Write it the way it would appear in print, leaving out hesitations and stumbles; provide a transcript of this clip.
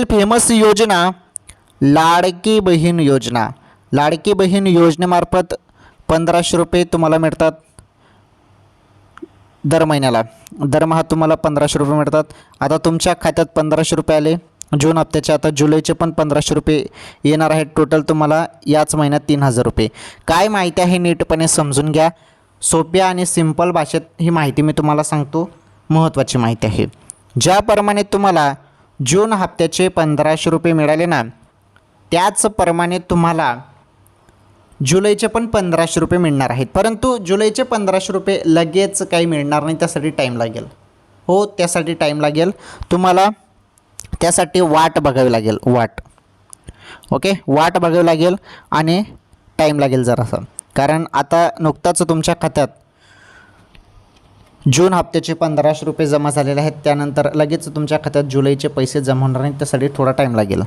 Famous योजना लाडकी बहीण योजना. लाडकी बहीण योजनेमार्फत 1500 रुपये तुम्हाला मिळतात दर महिन्याला. दरमहा तुम्हाला 1500 रुपये मिळतात. आता तुमच्या खात्यात 1500 रुपये आले जून हप्त्याचे. आता जुलैचे पण 1500 रुपये येणार आहेत. टोटल तुम्हाला याच महिन्यात 3000 रुपये. काय माहिती आहे नीटपणे समजून घ्या. सोप्या आणि सिंपल भाषेत ही माहिती मी तुम्हाला सांगतो. महत्त्वाची माहिती आहे. ज्याप्रमाणे तुम्हाला जून हप्त्याचे 1500 रुपये मिळाले ना, त्याचप्रमाणे तुम्हाला जुलैचे पण 1500 रुपये मिळणार आहेत. परंतु जुलैचे 1500 रुपये लगेच काही मिळणार नाही. त्यासाठी टाईम लागेल. हो, त्यासाठी टाईम लागेल. तुम्हाला त्यासाठी वाट बघावी लागेल. ओके, वाट बघावी लागेल आणि टाईम लागेल जरासा. कारण आता नुकताच तुमच्या खात्यात जून हप्त्याचे 1500 रुपये जमा झालेले आहेत. त्यानंतर लगेच तुमच्या खात्यात जुलैचे पैसे जमा होणार नाहीत. त्यासाठी थोडा टाईम लागेल.